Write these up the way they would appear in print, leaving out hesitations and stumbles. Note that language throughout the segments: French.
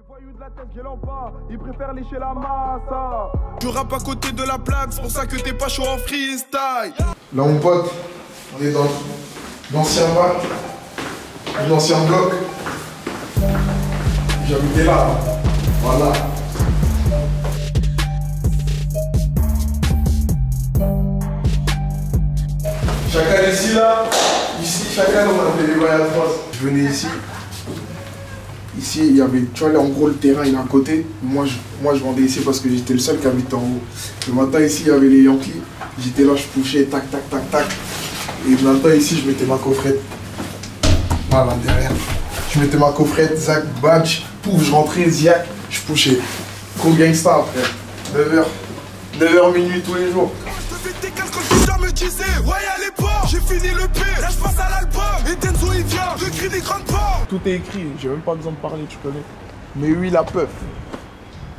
voyous de la tête gueulant pas, ils préfèrent lécher la masse. Tu rappes à côté de la plaque, c'est pour ça que t'es pas chaud en freestyle. Là mon pote, on est dans l'ancien bac, l'ancien bloc. J'habitais là, voilà. Chacal ici là, ici Chacal on a fait les bails à trois. Je venais ici. Ici, il y avait, tu vois, là, en gros, le terrain, il est à côté. Moi, je vendais ici parce que j'étais le seul qui habitait en haut. Le matin, ici, il y avait les Yankees. J'étais là, je poussais, tac, tac, tac, tac. Et le matin, ici, je mettais ma coffrette. Voilà, derrière. Je mettais ma coffrette, Zach, badge, pouf, je rentrais, Ziac, je poussais. Trop gangsta, après. 9h, minuit tous les jours. Ouais, allez pas, j'ai fini le pire, là je passe à l'album. Et Denzo il vient, le cri des grandes portes. Tout est écrit, j'ai même pas besoin de parler, tu connais. Mais oui, la peuf.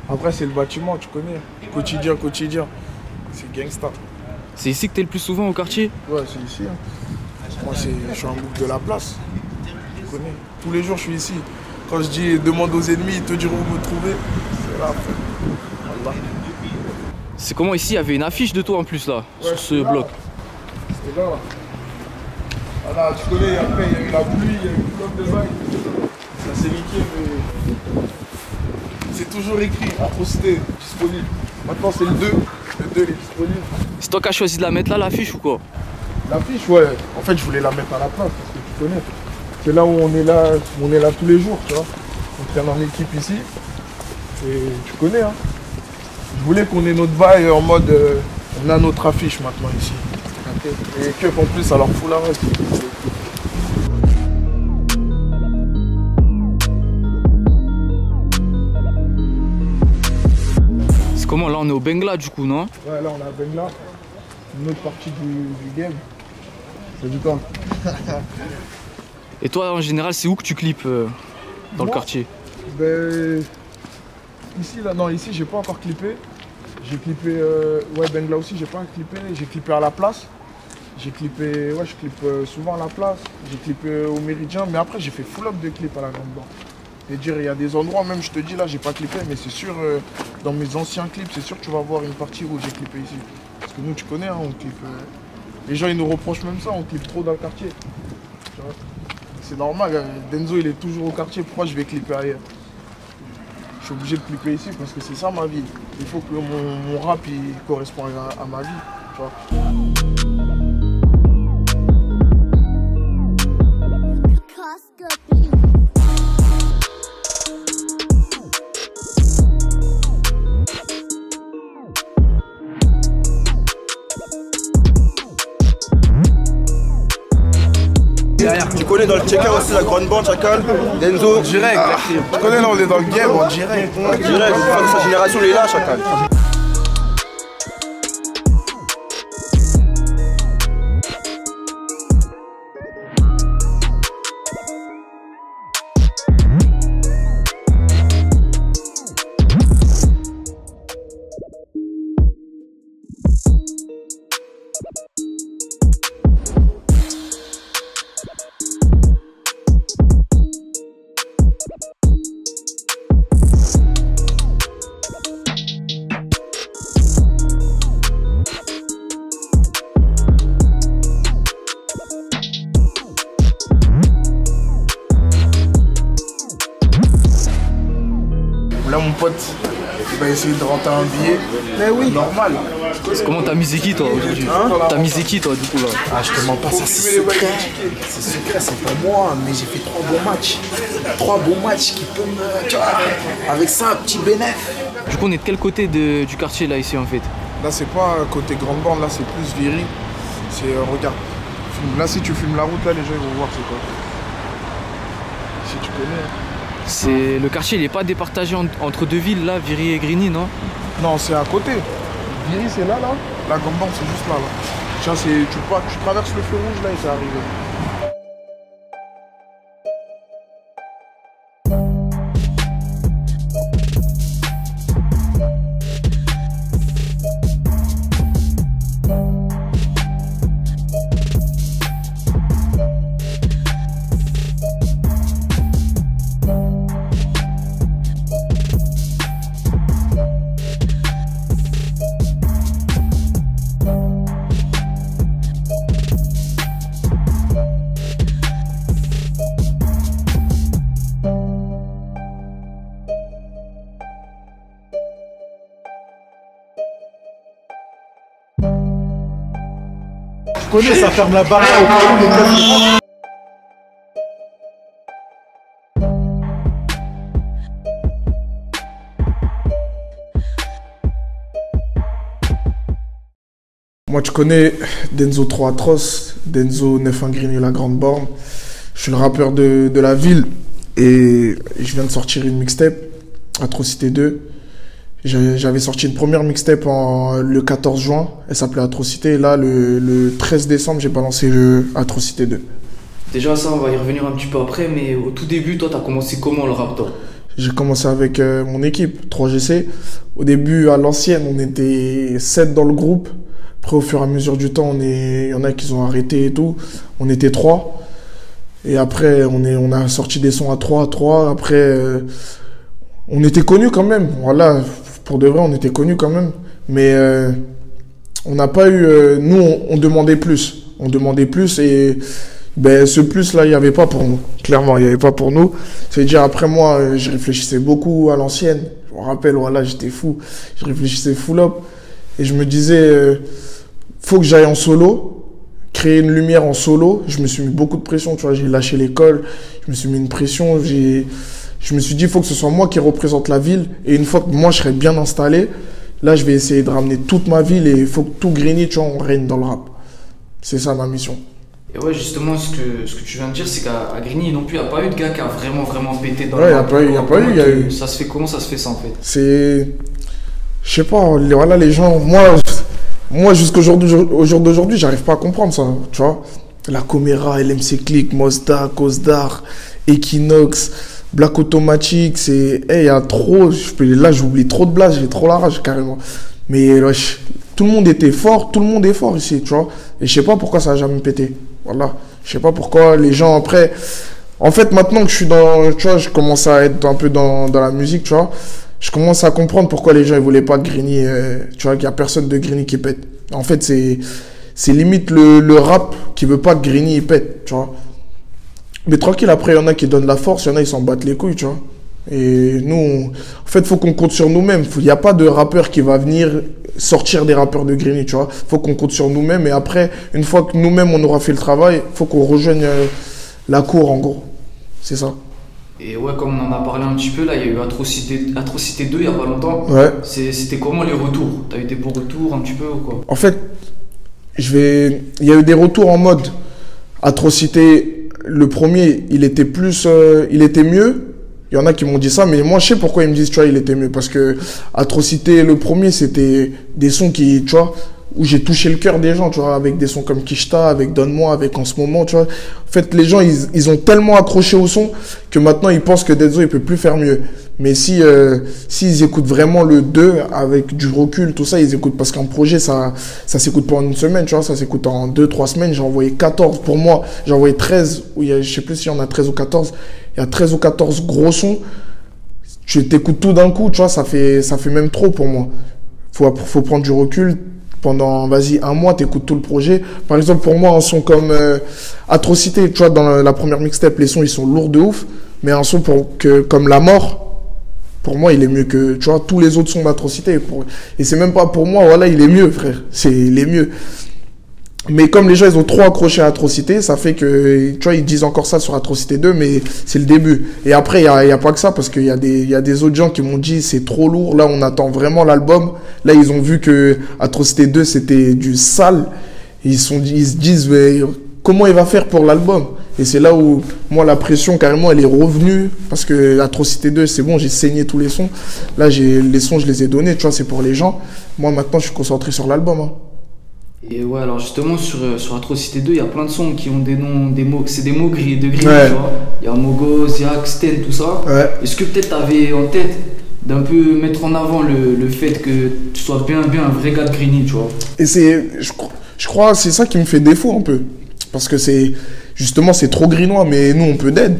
Après, c'est le bâtiment, tu connais. Quotidien. C'est gangsta. C'est ici que t'es le plus souvent au quartier? Ouais, c'est ici. Hein. Moi, je suis un bouc de la place. Tu connais. Tous les jours, je suis ici. Quand je dis demande aux ennemis, ils te diront où me trouver. C'est là, voilà. C'est comment ici, il y avait une affiche de toi en plus là, ouais, sur ce là. bloc. C'était là. Voilà, tu connais, après il y a eu la pluie, il y a eu le bloc de vague. Ça s'est niqué, mais c'est toujours écrit, atrocité, disponible. Maintenant c'est le 2, le 2 il est disponible. C'est toi qui as choisi de la mettre là, l'affiche ou quoi? L'affiche, ouais, en fait je voulais la mettre à la place, parce que tu connais. C'est là où on est là tous les jours, tu vois. On traîne en équipe ici, et tu connais, hein. Je voulais qu'on ait notre bail en mode, on a notre affiche maintenant ici. Et que en plus, alors fout la reste. C'est comment là, on est au Bengla du coup, non? Ouais, là on est à Bengla, une autre partie du game. C'est du temps. Et toi, en général, c'est où que tu clips dans le quartier? Ben, ici, là, non, ici j'ai pas encore clippé. J'ai clippé, ouais, Bengla aussi, j'ai pas clippé. J'ai clippé à la place. J'ai clippé, ouais, je clippe souvent à la place. J'ai clippé au Méridien, mais après j'ai fait full up de clips à la Grande Banque. Et dire, il y a des endroits, même je te dis là, j'ai pas clippé, mais c'est sûr, dans mes anciens clips, c'est sûr que tu vas voir une partie où j'ai clippé ici. Parce que nous, tu connais, hein, on clippe. Les gens, ils nous reprochent même ça, on clippe trop dans le quartier. C'est normal, Denzo, il est toujours au quartier, pourquoi je vais clipper ailleurs? Je suis obligé de clipper ici parce que c'est ça ma vie. Il faut que mon rap il corresponde à ma vie, tu vois. Tu connais dans le checker aussi la grande bande, Chacal, Denzo. Direct, tu connais là on est dans le game, en direct. Direct, sa génération elle est là, Chacal. Là mon pote, il va essayer de rentrer un billet. Mais oui, normal. C'est comment t'as misé qui toi aujourd'hui? T'as misé qui toi du coup là? Ah je te mens pas, ça c'est secret. C'est secret, c'est pas moi, mais j'ai fait 3 bons matchs. 3 bons matchs qui peuvent me... Tu vois, avec ça, un petit bénéfice. Du coup on est de quel côté du quartier là ici en fait? Là c'est pas côté grande bande, là c'est plus Viry. C'est, regarde, là si tu filmes la route là, les gens ils vont voir c'est quoi. Si tu connais. C'est le quartier, il est pas départagé entre deux villes là, Viry et Grigny, non? Non, c'est à côté. Viry c'est là. La grande bande c'est juste là. Tiens, tu traverses le feu rouge là et c'est arrivé. connais, ça ferme la barrière au cas où les gars. Moi, tu connais Denzo 3 Atroce, Denzo 9 Grigny la grande borne. Je suis le rappeur de la ville et je viens de sortir une mixtape, Atrocité 2. J'avais sorti une première mixtape le 14 juin, elle s'appelait Atrocité. Et là, le 13 décembre, j'ai balancé le Atrocité 2. Déjà, ça, on va y revenir un petit peu après, mais au tout début, toi, t'as commencé comment le rap, toi? J'ai commencé avec mon équipe, 3GC. Au début, à l'ancienne, on était 7 dans le groupe. Après, au fur et à mesure du temps, il y en a qui ont arrêté et tout. On était 3. Et après, on a sorti des sons à 3. Après, on était connus quand même. Voilà, pour de vrai, on était connus quand même. Mais on n'a pas eu... nous, on demandait plus. On demandait plus et ben, ce plus-là, il n'y avait pas pour nous. Clairement, il n'y avait pas pour nous. C'est-à-dire, après moi, je réfléchissais beaucoup à l'ancienne. Je me rappelle, voilà, j'étais fou. Je réfléchissais full up. Et je me disais... faut que j'aille en solo, créer une lumière en solo. Je me suis mis beaucoup de pression, tu vois, j'ai lâché l'école, je me suis mis une pression, je me suis dit, il faut que ce soit moi qui représente la ville. Et une fois que moi, je serai bien installé, là, je vais essayer de ramener toute ma ville et il faut que tout Grigny, tu vois, on règne dans le rap. C'est ça ma mission. Et ouais, justement, ce que tu viens de dire, c'est qu'à Grigny non plus, il n'y a pas eu de gars qui a vraiment pété dans le rap. Ouais, il n'y a pas eu. Ça se fait comment, ça se fait ça, en fait? C'est... Je sais pas, voilà, les gens... Moi, jusqu'au jour d'aujourd'hui, j'arrive pas à comprendre ça, tu vois. La Coméra, LMC Click, Mosda, Cosdar, Equinox, Black Automatic, c'est... il y a trop... Là, j'oublie trop de blagues, j'ai trop la rage, carrément. Mais tout le monde était fort, tout le monde est fort ici, tu vois. Et je sais pas pourquoi ça a jamais pété. Voilà. Je sais pas pourquoi les gens, après... En fait, maintenant que je suis dans... Tu vois, je commence à être un peu dans la musique, tu vois. Je commence à comprendre pourquoi les gens ne voulaient pas de Grigny, tu vois, qu'il n'y a personne de Grigny qui pète. En fait, c'est limite le rap qui veut pas que Grigny pète, tu vois. Mais tranquille, après, il y en a qui donnent la force, il y en a qui s'en battent les couilles, tu vois. Et nous, en fait, il faut qu'on compte sur nous-mêmes. Il n'y a pas de rappeur qui va venir sortir des rappeurs de Grigny, tu vois. Il faut qu'on compte sur nous-mêmes. Et après, une fois que nous-mêmes, on aura fait le travail, il faut qu'on rejoigne la cour, en gros. C'est ça. Et ouais, comme on en a parlé un petit peu, là, il y a eu Atrocité 2 il n'y a pas longtemps. Ouais. C'était comment les retours? T'as eu des bons retours un petit peu ou quoi? En fait, il y a eu des retours en mode Atrocité, le premier, il était mieux. Il y en a qui m'ont dit ça, mais moi, je sais pourquoi ils me disent, tu vois, il était mieux. Parce que Atrocité, le premier, c'était des sons qui, tu vois, où j'ai touché le cœur des gens, tu vois, avec des sons comme Kishta, avec Donne-moi, avec En ce moment, tu vois. En fait, les gens, ils ont tellement accroché au son que maintenant, ils pensent que Denzo, il peut plus faire mieux. Mais s'ils écoutent vraiment le 2 avec du recul, tout ça, ils écoutent. Parce qu'un projet, ça s'écoute pas en une semaine, tu vois, ça s'écoute en 2-3 semaines. J'ai envoyé 14. Pour moi, j'ai envoyé 13, je sais plus s'il y en a 13 ou 14. Il y a 13 ou 14 gros sons. Tu t'écoutes tout d'un coup, tu vois, ça fait même trop pour moi. Faut prendre du recul. Pendant, vas-y, un mois, t'écoutes tout le projet. Par exemple, pour moi, un son comme Atrocité, tu vois, dans la première mixtape, les sons, ils sont lourds de ouf. Mais un son comme La Mort, pour moi, il est mieux que, tu vois, tous les autres sons d'Atrocité. Et c'est même pas pour moi, voilà, il est mieux, frère. Il est mieux. Mais comme les gens, ils ont trop accroché à Atrocité, ça fait que, tu vois, ils disent encore ça sur Atrocité 2, mais c'est le début. Et après, il y a pas que ça, parce qu'il y a des autres gens qui m'ont dit, c'est trop lourd. Là, on attend vraiment l'album. Là, ils ont vu que Atrocité 2, c'était du sale. Ils se disent, mais comment il va faire pour l'album? Et c'est là où, moi, la pression, carrément, elle est revenue. Parce que Atrocité 2, c'est bon, j'ai saigné tous les sons. Là, les sons, je les ai donnés, tu vois, c'est pour les gens. Moi, maintenant, je suis concentré sur l'album, hein. Et ouais, alors justement, sur Atrocité 2, il y a plein de sons qui ont des noms, c'est des mots de Grigny, ouais. Tu vois. Il y a Mogos, Yak, Sten, tout ça. Ouais. Est-ce que peut-être t'avais en tête d'un peu mettre en avant le fait que tu sois bien un vrai gars de Grigny, tu vois? Et je crois, c'est ça qui me fait défaut un peu. Parce que justement, c'est trop grinois, mais nous, on peut d'aide.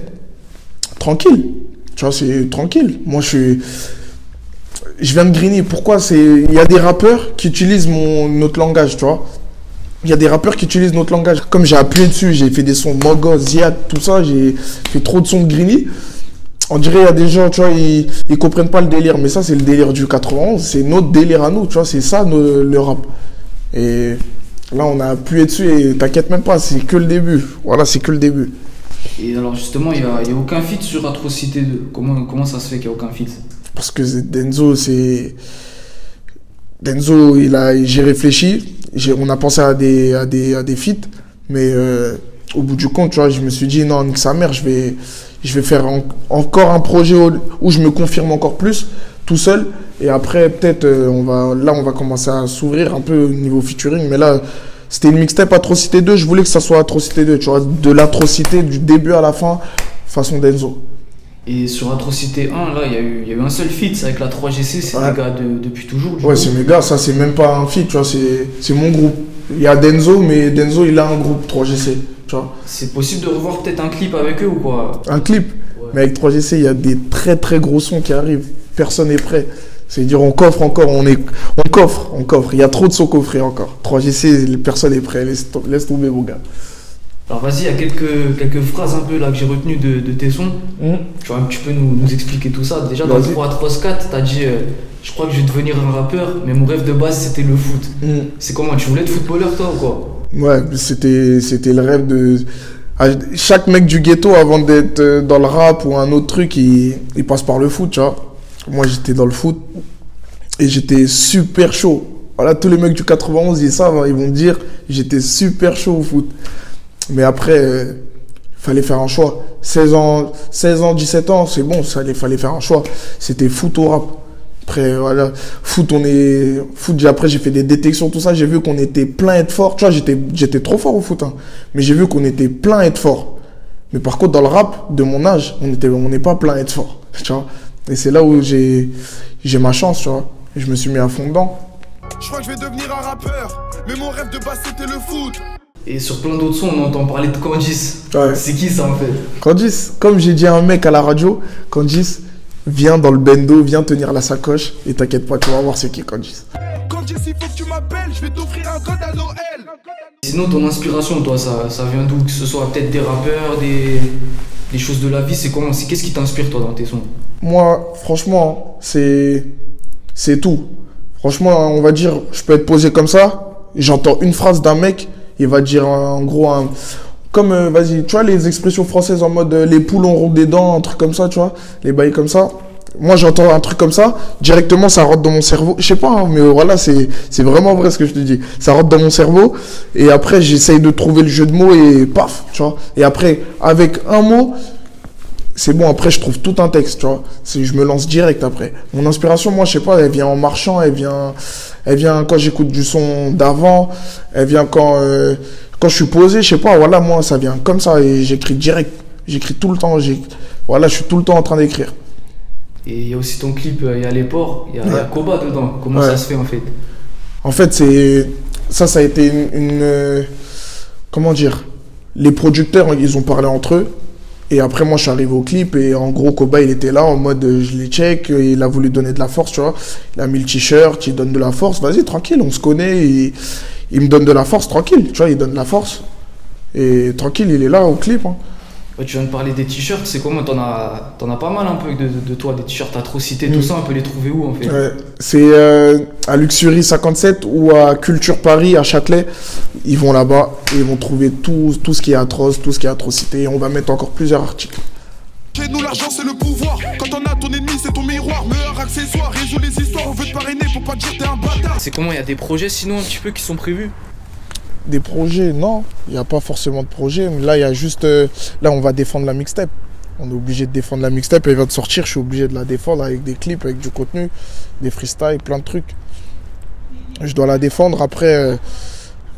Tranquille. Tu vois, c'est tranquille. Moi, je viens de Grigny. Pourquoi? Il y a des rappeurs qui utilisent notre langage, tu vois. Il y a des rappeurs qui utilisent notre langage. Comme j'ai appuyé dessus, j'ai fait des sons Mogos, Ziad, tout ça, j'ai fait trop de sons de Grigny. On dirait il y a des gens, tu vois, ils comprennent pas le délire. Mais ça, c'est le délire du 91. C'est notre délire à nous, tu vois. C'est ça, le rap. Et Là, on a appuyé dessus et t'inquiète même pas, c'est que le début. Voilà, c'est que le début. Et alors justement, il n'y a aucun feat sur Atrocité 2. Comment ça se fait qu'il n'y a aucun feat? Parce que Denzo, c'est... Denzo, j'ai réfléchi, on a pensé à des feats, mais au bout du compte, tu vois, je me suis dit, non, nique sa mère, je vais faire encore un projet où je me confirme encore plus, tout seul. Et après, peut-être, on va commencer à s'ouvrir un peu au niveau featuring. Mais là, c'était une mixtape Atrocité 2. Je voulais que ça soit Atrocité 2, tu vois, de l'atrocité du début à la fin, façon Denzo. Et sur Atrocité 1, là, il y a eu un seul feat avec la 3GC, c'est des gars depuis toujours. Ouais, c'est mes gars, ça, c'est même pas un feat, tu vois, c'est mon groupe. Il y a Denzo, mais Denzo, il a un groupe 3GC, tu vois. C'est possible de revoir peut-être un clip avec eux ou quoi? Un clip? Ouais. Mais avec 3GC, il y a des très très gros sons qui arrivent. Personne n'est prêt. C'est-à-dire, on coffre encore, on coffre. Il y a trop de sons coffrés encore. 3GC, personne n'est prêt. Laisse tomber, mon gars. Alors vas-y, il y a quelques phrases un peu là que j'ai retenues de tes sons. Tu peux nous expliquer tout ça. Déjà dans le 3 Atroce 4, t'as dit je crois que je vais devenir un rappeur, mais mon rêve de base c'était le foot. C'est comment? Tu voulais être footballeur toi ou quoi? Ouais, c'était le rêve de... Chaque mec du ghetto avant d'être dans le rap ou un autre truc, il passe par le foot, tu vois. Moi j'étais dans le foot et j'étais super chaud. Voilà, tous les mecs du 91 ils savent, ils vont dire j'étais super chaud au foot. Mais après, fallait faire un choix. 16 ans, 17 ans, c'est bon, fallait faire un choix. C'était foot ou rap. Après, voilà, foot, après j'ai fait des détections, tout ça, j'ai vu qu'on était plein à être fort. Tu vois, j'étais trop fort au foot, hein. Mais j'ai vu qu'on était plein à être fort. Mais par contre, dans le rap, de mon âge, on n'est pas plein à être fort. Tu vois. Et c'est là où j'ai ma chance, tu vois. Et je me suis mis à fond dedans. Je crois que je vais devenir un rappeur, mais mon rêve de base c'était le foot. Et sur plein d'autres sons, on entend parler de Candice. Ouais. C'est qui ça en fait? Candice, comme j'ai dit à un mec à la radio, Candice, viens dans le bendo, viens tenir la sacoche et t'inquiète pas, tu vas voir c'est qui Candice. Candice, il faut que tu m'appelles, je vais t'offrir un code à Noël. Sinon, ton inspiration, toi, ça vient d'où? Que ce soit peut-être des rappeurs, des choses de la vie, c'est comment? Qu'est-ce qui t'inspire toi dans tes sons? Moi, franchement, c'est tout. Franchement, on va dire, je peux être posé comme ça, j'entends une phrase d'un mec, il va dire en gros comme vas-y, tu vois les expressions françaises en mode les poules auront des dents, un truc comme ça, tu vois, les bails comme ça. Moi j'entends un truc comme ça, directement ça rentre dans mon cerveau. Je sais pas, hein, mais voilà, c'est vraiment vrai ce que je te dis. Ça rentre dans mon cerveau et après j'essaye de trouver le jeu de mots et paf, tu vois. Et après avec un mot, c'est bon, après je trouve tout un texte, tu vois. Je me lance direct après. Mon inspiration, moi je sais pas, elle vient en marchant, elle vient quand j'écoute du son d'avant, elle vient quand je suis posé, je sais pas, voilà, moi ça vient comme ça et j'écris direct. J'écris tout le temps, voilà, je suis tout le temps en train d'écrire. Et il y a aussi ton clip, il y a les porcs, il y a Koba dedans. Comment ça se fait en fait? En fait, ça a été comment dire, les producteurs, ils ont parlé entre eux. Et après, moi, je suis arrivé au clip et en gros, Koba, il était là en mode je les check, il a voulu donner de la force, tu vois. Il a mis le t-shirt, il donne de la force, vas-y, tranquille, on se connaît, il me donne de la force, tranquille, tu vois, il donne de la force. Et tranquille, il est là au clip. Hein. Ouais, tu viens de parler des t-shirts, c'est comment? T'en as pas mal un peu de toi, des t-shirts Atrocité, tout ça, on peut les trouver où en fait? Ouais, c'est à Luxury 57 ou à Culture Paris, à Châtelet. Ils vont là-bas et ils vont trouver tout ce qui est atroce, tout ce qui est Atrocité. Et on va mettre encore plusieurs articles. Chez nous, l'argent c'est le pouvoir. Quand on a ton ennemi, c'est ton miroir. Meilleur accessoire, résout les histoires, on veut te parrainer pour pas te dire t'es un bâtard. C'est comment? Il y a des projets sinon un petit peu qui sont prévus? Des projets, non, il n'y a pas forcément de projet. Mais là, il y a juste. Là, on va défendre la mixtape. On est obligé de défendre la mixtape. Elle va de sortir, je suis obligé de la défendre avec des clips, avec du contenu, des freestyles, plein de trucs. Je dois la défendre. Après,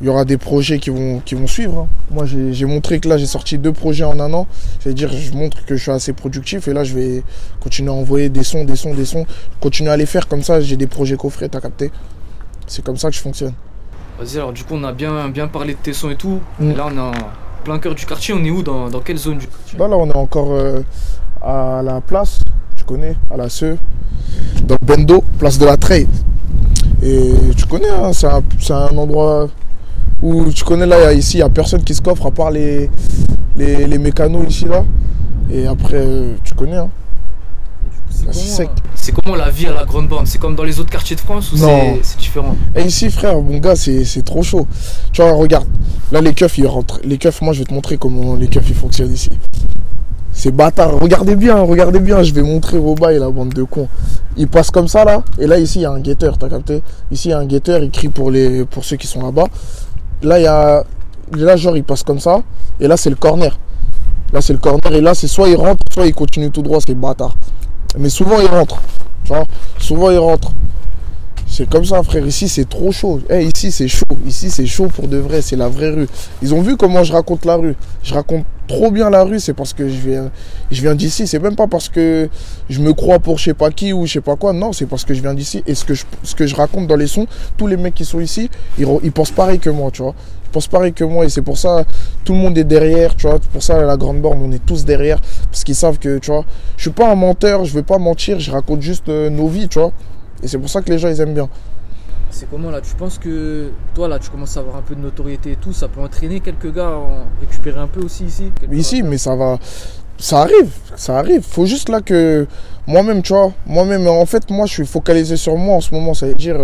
il y aura des projets qui vont suivre. Hein. Moi, j'ai montré que là, j'ai sorti 2 projets en un an. C'est-à-dire, je montre que je suis assez productif. Et là, je vais continuer à envoyer des sons. Continuer à les faire comme ça. J'ai des projets coffrets, t'as capté? C'est comme ça que je fonctionne. Vas-y, alors du coup on a bien parlé de tes sons et tout. Là on est en plein cœur du quartier, on est où? Dans quelle zone du quartier? Là on est encore à la place, tu connais, à la SE, dans le Bendo, place de la Trade. Et tu connais, hein, c'est un endroit où tu connais, là ici il n'y a personne qui se coffre à part les mécanos ici là. Et après tu connais, hein. C'est C'est comment la vie à la Grande Borne? C'est comme dans les autres quartiers de France ou c'est différent? Et ici, frère, mon gars, c'est trop chaud. Tu vois, regarde, là, les keufs, ils rentrent. Les keufs, moi, je vais te montrer comment les keufs, ils fonctionnent ici. C'est bâtard. Regardez bien, je vais montrer vos bails, la bande de cons. Ils passent comme ça, là. Et là, ici, il y a un guetteur, t'as capté? Ici, il y a un guetteur, il crie pour ceux qui sont là-bas. Là, il y a... Là, genre, il passe comme ça. Et là, c'est le corner. Là, c'est le corner. Et là, c'est soit il rentre, soit il continue tout droit. C'est bâtard. Mais souvent, il rentre. Tu vois? Souvent, il rentre. C'est comme ça, frère. Ici, c'est trop chaud. Hey, ici, c'est chaud. Ici, c'est chaud pour de vrai. C'est la vraie rue. Ils ont vu comment je raconte la rue. Je raconte trop bien la rue. C'est parce que je viens d'ici. C'est même pas parce que je me crois pour je sais pas qui ou je sais pas quoi. Non, c'est parce que je viens d'ici. Et ce que je raconte dans les sons, tous les mecs qui sont ici, ils pensent pareil que moi, tu vois. Ils pensent pareil que moi. Et c'est pour ça, tout le monde est derrière, tu vois. Pour ça, à la Grande Borne, on est tous derrière. Parce qu'ils savent que, tu vois, je suis pas un menteur. Je veux pas mentir. Je raconte juste nos vies, tu vois. Et c'est pour ça que les gens, ils aiment bien. C'est comment là? Tu penses que toi là, tu commences à avoir un peu de notoriété et tout, ça peut entraîner quelques gars à en récupérer un peu aussi ici? Ici, mais ça va... Ça arrive. Faut juste là que... Moi-même, tu vois, en fait, moi, je suis focalisé sur moi en ce moment. Ça veut dire...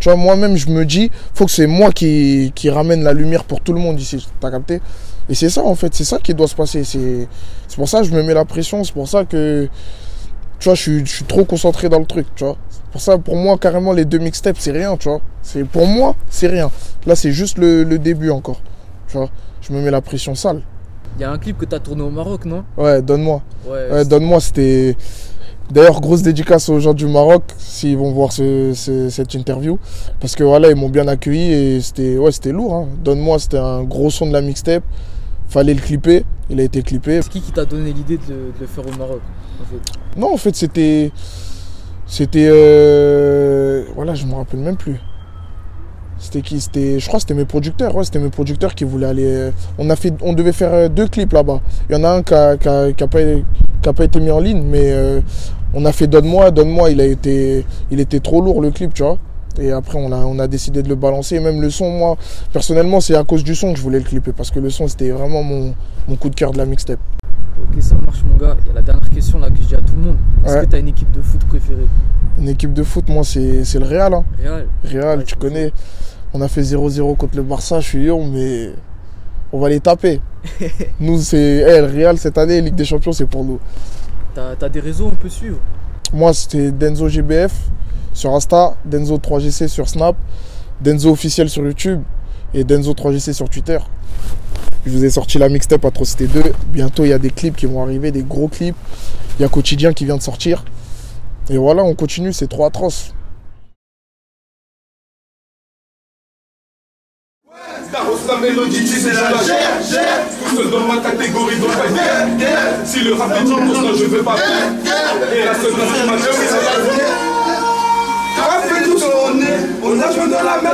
tu vois, moi-même, je me dis, faut que c'est moi qui ramène la lumière pour tout le monde ici. T'as capté? Et c'est ça, en fait. C'est ça qui doit se passer. C'est pour ça que je me mets la pression. C'est pour ça que... Tu vois, je suis trop concentré dans le truc, tu vois. Pour ça, pour moi, carrément, les 2 mixtapes, c'est rien, tu vois. Pour moi, c'est rien. Là, c'est juste le début encore, tu vois. Je me mets la pression sale. Il y a un clip que tu as tourné au Maroc, non? Ouais, Donne-moi. Ouais, Donne-moi, c'était... D'ailleurs, grosse dédicace aux gens du Maroc, s'ils vont voir cette interview. Parce que voilà, ils m'ont bien accueilli et c'était lourd, hein. Donne-moi, c'était un gros son de la mixtape. Fallait le clipper, il a été clippé. C'est qui t'a donné l'idée de le faire au Maroc, en fait? Non, en fait, c'était... Voilà, je me rappelle même plus. C'était qui? Je crois que c'était mes producteurs. Ouais, c'était mes producteurs qui voulaient aller... On devait faire 2 clips là-bas. Il y en a un qui a pas été mis en ligne, mais on a fait Donne-moi. Donne-moi, il était trop lourd, le clip, tu vois. Et après, on a décidé de le balancer. Même le son, moi, personnellement, c'est à cause du son que je voulais le clipper. Parce que le son, c'était vraiment mon coup de cœur de la mixtape. Ok, ça marche, mon gars. Il y a la dernière question là que je dis à tout le monde. Est-ce que tu as une équipe de foot préférée? Une équipe de foot, moi, c'est le Real. Hein. Real, ouais, tu connais. On a fait 0-0 contre le Barça. Je suis Lyon, mais on va les taper. Nous, c'est le Real cette année, Ligue des Champions, c'est pour nous. T'as des réseaux, on peut suivre? Moi, c'était Denzo GBF sur Insta, Denzo 3GC sur Snap, Denzo officiel sur YouTube et Denzo 3GC sur Twitter. Je vous ai sorti la mixtape Atrocité 2. Bientôt, il y a des clips qui vont arriver, des gros clips. Il y a Quotidien qui vient de sortir. Et voilà, on continue, c'est trop atroce. La mélodie, tu sais, la gère. Tout seul dans ma catégorie, donc pas guerre. Si le rap est dit, pour ça, je veux pas faire. Et la seule raison, ma chérie, c'est la vie. On a joué dans la mer.